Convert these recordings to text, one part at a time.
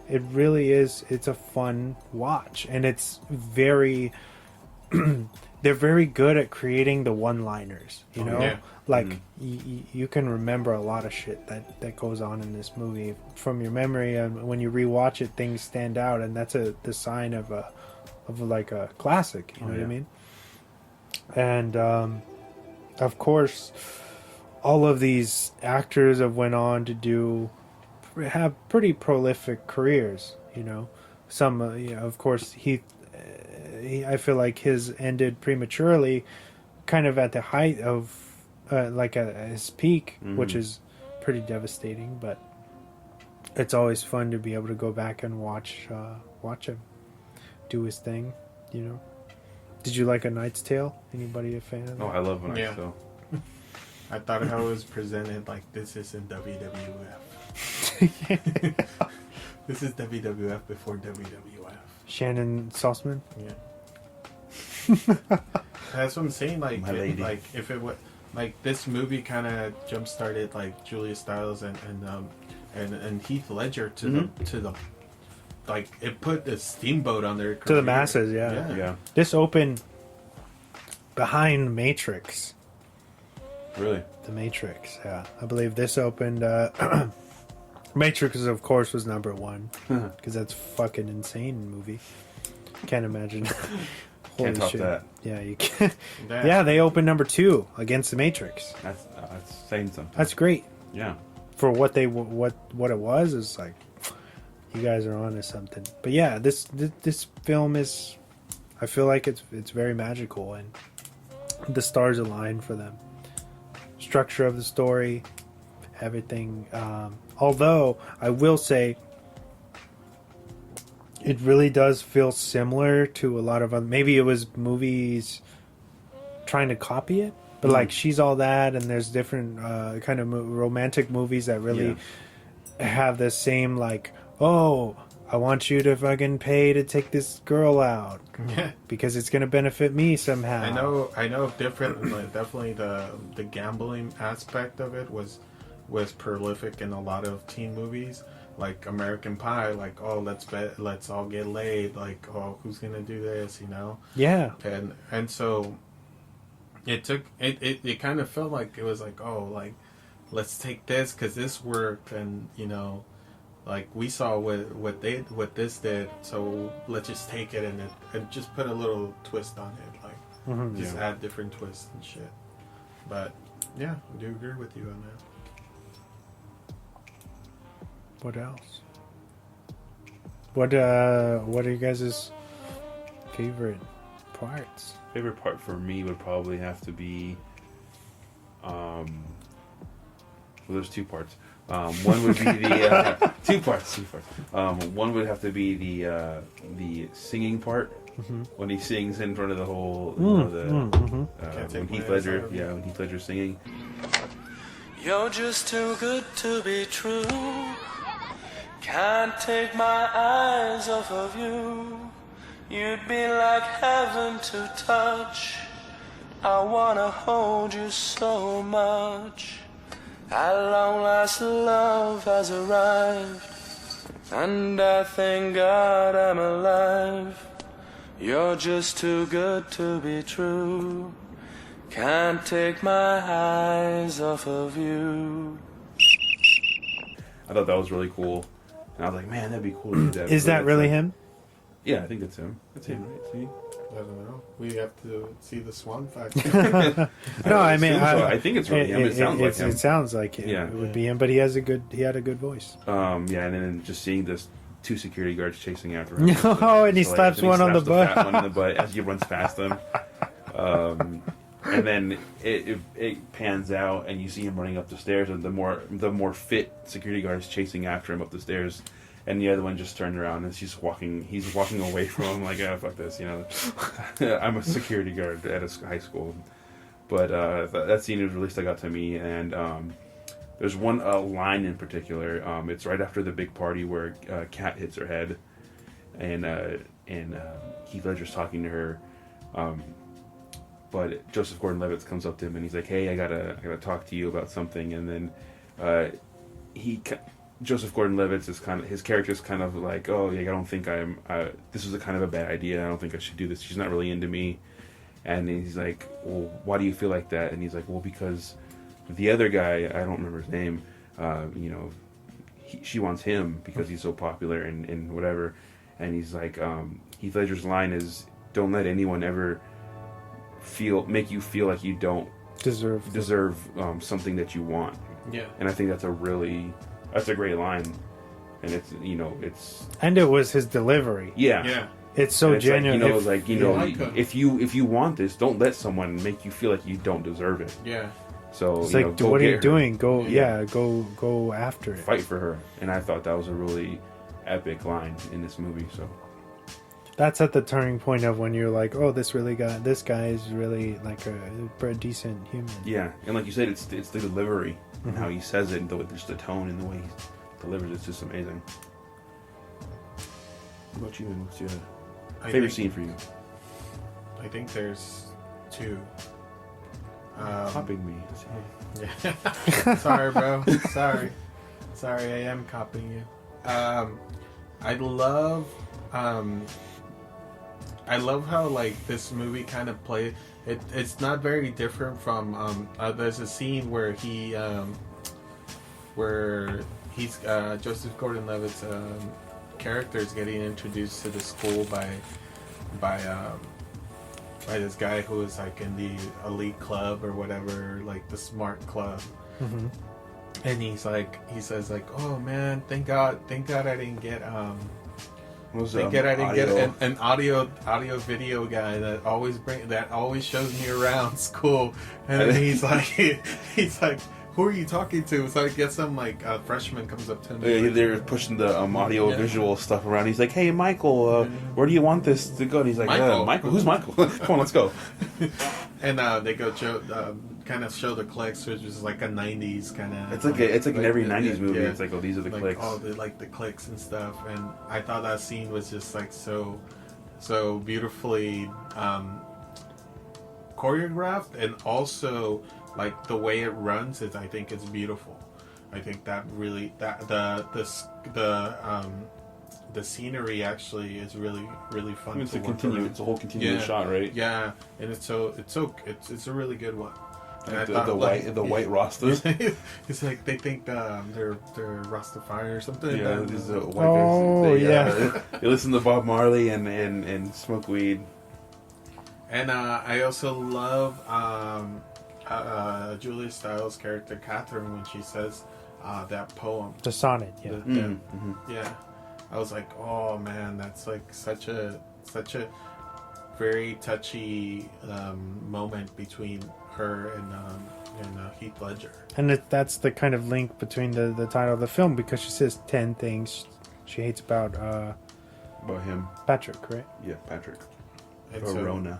it really is. It's a fun watch, and it's very. They're very good at creating the one-liners. You know, Yeah. like you can remember a lot of shit that goes on in this movie from your memory, and when you rewatch it, things stand out, and that's the sign of like a classic. You know what I mean? And of course, all of these actors have went on to have pretty prolific careers. You know, some of course I feel like his ended prematurely, kind of at the height of like at his peak, which is pretty devastating. But it's always fun to be able to go back and watch him do his thing. You know, did you like A Knight's Tale? Anybody a fan of that? Oh, I love A Knight's Tale. I thought how it was presented like this isn't WWF. This is WWF before WWF. Shannon Salzman. Yeah. That's what I'm saying. Like, like if it was like this movie, kind of jump started like Julia Stiles and Heath Ledger to the like it put the steamboat on their career. To the masses. Yeah. This opened behind Matrix. Really? The Matrix. Yeah, I believe this opened. Matrix, of course, was number one because that's fucking insane movie. Can't imagine. Holy Can't top shit. that. Yeah, you can. Yeah, they opened number 2 against the Matrix. That's saying something. That's great. Yeah. For what it was is like, you guys are on to something. But yeah, this film is, I feel like it's very magical, and the stars align for them. Structure of the story, everything. Although I will say, it really does feel similar to a lot of other. Maybe it was movies trying to copy it, but like She's All That, and there's different kind of romantic movies that really have the same like, oh, I want you to fucking pay to take this girl out because it's gonna benefit me somehow. I know. Different, like, definitely the gambling aspect of it was prolific in a lot of teen movies. Like American Pie, like, oh, let's all get laid, like, oh, who's gonna do this, you know? Yeah. And so it took it kind of felt like it was like, oh, like, let's take this because this worked, and you know, like we saw what this did, so let's just take it and just put a little twist on it, like just add different twists and shit. But yeah, I do agree with you on that. What else? What are you guys' favorite parts? Favorite part for me would probably have to be, well, there's 2 parts. One would be the 2 parts. One would have to be the singing part when he sings in front of the whole when Heath Ledger's singing. You're just too good to be true. Can't take my eyes off of you. You'd be like heaven to touch. I wanna hold you so much. At long last love has arrived, and I thank God I'm alive. You're just too good to be true. Can't take my eyes off of you. I thought that was really cool. And I was like, man, that'd be cool to do that. Is that really him? Yeah, I think that's him. That's him, right? See? I don't know. We have to see the Swan Factor. No, I mean, I think it's really him. It sounds like him. It sounds like him. Yeah. It would be him, but he had a good voice. Yeah, and then just seeing this 2 security guards chasing after him. Oh, and he slaps one on the butt. Fat one in the butt as he runs past them. And then it pans out, and you see him running up the stairs, and the more fit security guard is chasing after him up the stairs, and the other one just turned around and he's walking away from him like, oh, fuck this, you know. I'm a security guard at a high school, but that scene has really stuck out to me. And there's one line in particular. It's right after the big party where Kat hits her head, and Heath Ledger's talking to her. But Joseph Gordon-Levitt comes up to him and he's like, "Hey, I gotta talk to you about something." And then Joseph Gordon-Levitt is kind of, his character is kind of like, oh yeah, I don't think this was a kind of a bad idea. I don't think I should do this. She's not really into me. And he's like, well, why do you feel like that? And he's like, well, because the other guy, I don't remember his name, she wants him because he's so popular and whatever. And he's like, Heath Ledger's line is, don't let anyone ever make you feel like you don't deserve something that you want. Yeah. And I think that's a great line. And and it was his delivery. Yeah. It's so genuine. If you want this, don't let someone make you feel like you don't deserve it. Yeah. So it's like, what are you doing? Go after it. Fight for her. And I thought that was a really epic line in this movie. So that's at the turning point of when you're like, oh, this guy is really like a decent human. Yeah, and like you said, it's the delivery and how he says it, and just the tone and the way he delivers it's just amazing. What about you, man? What's your favorite scene for you? I think there's two. Copying me. Yeah. Sorry, bro. Sorry, I am copying you. I love how like this movie kind of plays. It's not very different from. There's a scene where he's Joseph Gordon-Levitt's character is getting introduced to the school by this guy who is like in the elite club or whatever, like the smart club. Mm-hmm. And he says like, oh man, thank God I didn't get an audio video guy that always shows me around school. And then he's like, who are you talking to? So I guess some freshman comes up to him. Yeah, they're pushing the audio visual stuff around. He's like, hey Michael, where do you want this to go? And he's like, Michael, who's Michael? Come on, let's go. And they go kind of show the clicks, which is like a 90s kind of. It's like in every 90s movie. Yeah. It's like, oh, these are the clicks. Oh, the clicks and stuff. And I thought that scene was just like so beautifully choreographed, and also like the way it runs I think it's beautiful. I think that really the scenery actually is really fun. It's a whole continuous shot, right? Yeah, and it's a really good one. And the white rosters. It's like they think they're Rastafari or something. Yeah, these white guys. They listen to Bob Marley and smoke weed. And I also love Julia Stiles' character Catherine when she says that poem, the sonnet. Yeah, yeah. I was like, oh man, that's like such a very touchy moment between her and Heath Ledger. And that's the kind of link between the title of the film, because she says 10 things she hates about him. Patrick, right? Yeah, Patrick. Verona.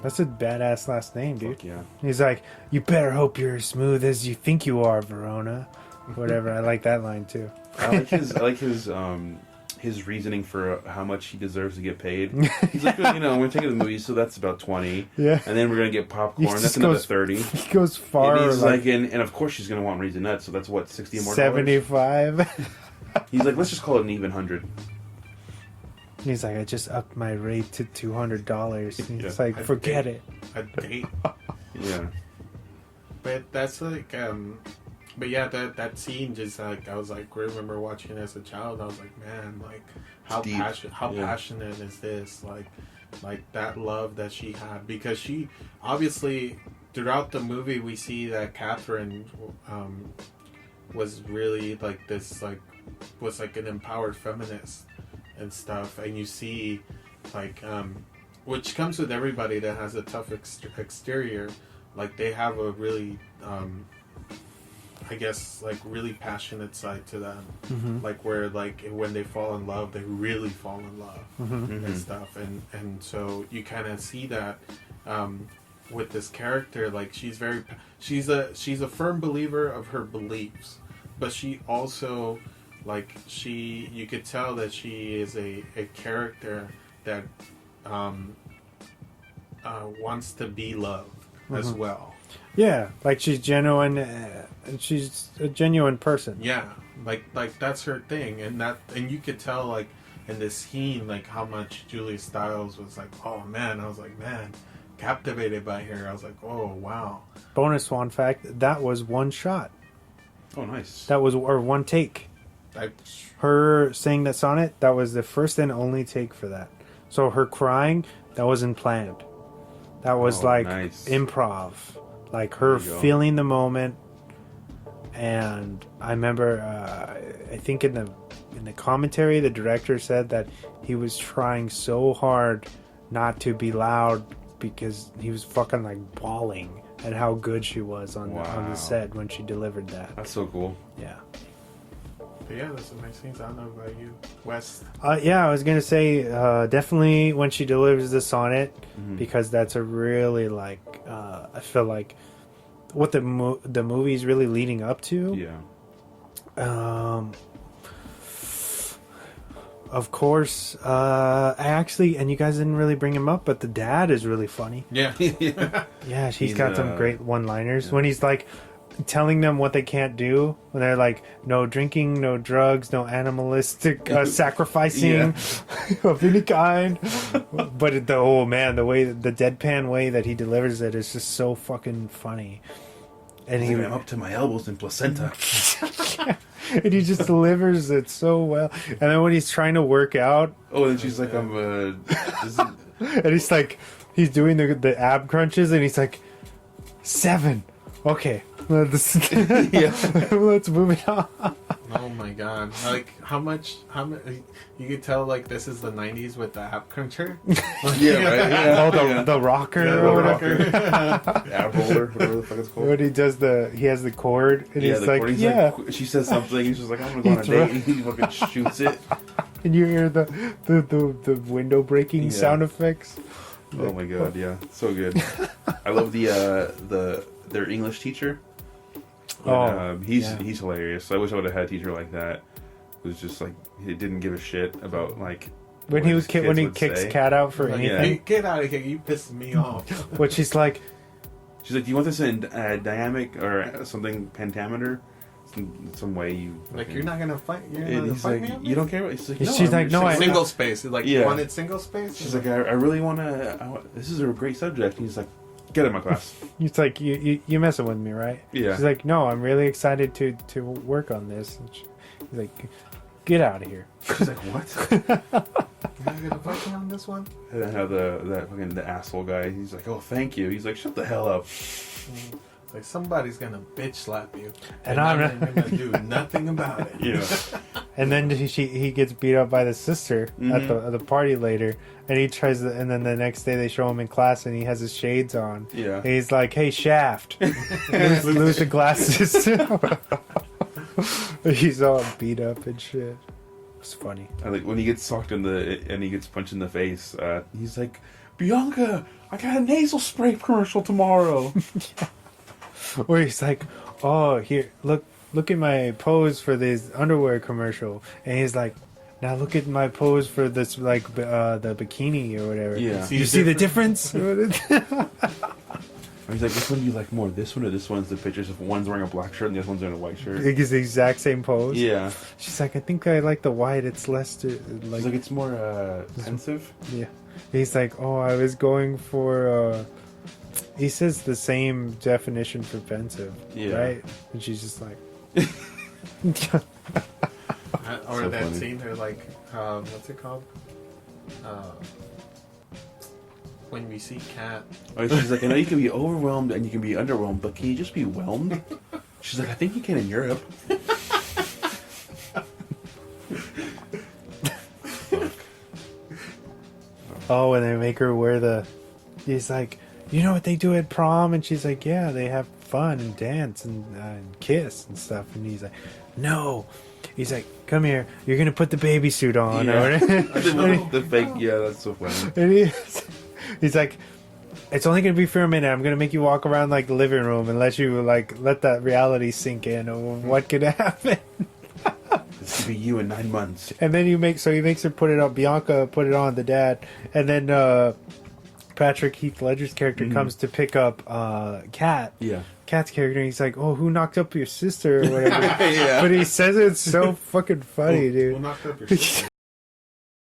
That's a badass last name, dude. Fuck yeah. He's like, you better hope you're as smooth as you think you are, Verona. Whatever. I like that line too. I like his reasoning for how much he deserves to get paid. He's like, we're taking the movie, so that's about 20. Yeah. And then we're gonna get popcorn. That's another 30. He goes far. And he's and of course she's gonna want Raisinets, so that's what, 60 more. 75. He's like, let's just call it an even 100. He's like, I just upped my rate to $200. It's like, forget it. A date. Yeah. But that's like, but yeah, that scene just like, I was like, I remember watching it as a child. I was like, man, like how passionate is this? Like that love that she had, because she obviously throughout the movie we see that Catherine was really like this, like was like an empowered feminist and stuff, and you see like which comes with everybody that has a tough exterior, like they have a really I guess like really passionate side to them. Mm-hmm. Like where like when they fall in love, they really fall in love. Mm-hmm. And stuff, and so you kind of see that with this character. Like she's a firm believer of her beliefs, but she also you could tell that she is a character that wants to be loved as well. Yeah, like she's genuine. She's a genuine person. Yeah, like that's her thing, and you could tell like in this scene like how much Julia Stiles was like, oh man, I was like, man, captivated by her. I was like, oh wow. Bonus fun fact: that was one shot. Oh, nice. That was or one take. I, Her saying that sonnet, that was the first and only take for that. So her crying, that wasn't planned. That was like nice. improv, like her There you go. feeling the moment. And I remember, I think in the commentary, the director said that he was trying so hard not to be loud because he was fucking like bawling at how good she was on Wow. the set when she delivered that. That's so cool. Yeah. but yeah, those are my scenes. I don't know about you, Wes. Yeah, I was gonna say definitely when she delivers the sonnet, because that's a really like I feel like what the movie's really leading up to. Yeah. Of course, I actually, and you guys didn't really bring him up, but the dad is really funny. Yeah. Yeah. Yeah, he's He's, got some great one-liners yeah. when he's like telling them what they can't do. When they're like, no drinking, no drugs, no animalistic sacrificing of any kind. But the way, the deadpan way that he delivers it is just so fucking funny. And I'm up to my elbows in placenta. and he just delivers it so well. And then when he's trying to work out, Oh, and she's like, and he's like, he's doing the ab crunches, and he's like, 7. Okay, let's let's move it on. Oh my god! Like how much? You could tell like this is the '90s with the app cruncher. yeah, right? Yeah. Oh, the rocker Yeah, or the whatever. rocker. Ab roller, whatever the fuck it's called. When he does he has the cord, and he's the like, cord, he's yeah. like, she says something, he's just like, I'm gonna go on a He's date, right. and he fucking shoots it. And you hear the window breaking Yeah. sound effects. Oh my god, yeah, so good. I love their English teacher. He's hilarious. I wish I would have had a teacher like that. It was just like he didn't give a shit about like When what he his was kids when he would kicks say. Cat out for Like, anything, hey, get out of here! You pissed me off. which he's like, She's like, "Do you want this in dynamic or something pentameter? Some way you Like you're not gonna fight. You're not And gonna he's fight like, me on you this? don't care. What? She's like, She's like, no, I- Single space. Like Yeah. you wanted single space. She's like, I really want to. This is a great subject. And he's like, get in my class. he's like, you messing with me, right? Yeah. She's like, no, I'm really excited to work on this. And he's like, get out of here. She's like, what? You're not gonna fight me on this one. And then how the asshole guy, he's like, oh, thank you. He's like, shut the hell up. It's like somebody's gonna bitch slap you, And I'm I'm not gonna do nothing about it. Yeah. And then he gets beat up by the sister at the party later, and he tries to, and then the next day they show him in class, and he has his shades on. Yeah. And he's like, "Hey, Shaft, lose the glasses." He's all beat up and shit. It's funny. I like when he gets socked and he gets punched in the face. He's like, Bianca, I got a nasal spray commercial tomorrow. Or he's like, "Oh, here, look at my pose for this underwear commercial," and he's like, "Now look at my pose for this the bikini or whatever." Yeah. You see the difference? He's like, which one do you like more? This one or this one's the pictures of one's wearing a black shirt and the other one's wearing a white shirt? It's the exact same pose. Yeah. She's like, I think I like the white. It's less He's like, it's more pensive. yeah. He's like, oh, I was going for. He says the same definition for pensive, Yeah. right? And she's just like, Or So that funny. scene, they're like, what's it called? When we see Cat. Oh, she's like, I know you can be overwhelmed and you can be underwhelmed, but can you just be whelmed? She's like, I think you can in Europe. oh, and they make her wear the. He's like, you know what they do at prom? And she's like, yeah, they have fun and dance and kiss and stuff. And he's like, no. He's like, come here. You're gonna put the baby suit on. Yeah. Or the fake, yeah, that's so funny. and he's like, it's only gonna be for a minute. I'm gonna make you walk around like the living room and let you let that reality sink in of what could happen. This could be you in 9 months. And then he makes her put it on. Bianca put it on the dad, and then Patrick Heath Ledger's character comes to pick up Kat. Yeah. Kat's character, and he's like, "Oh, who knocked up your sister?" or whatever. Yeah. But he says it so fucking funny, dude. We'll knock up your sister.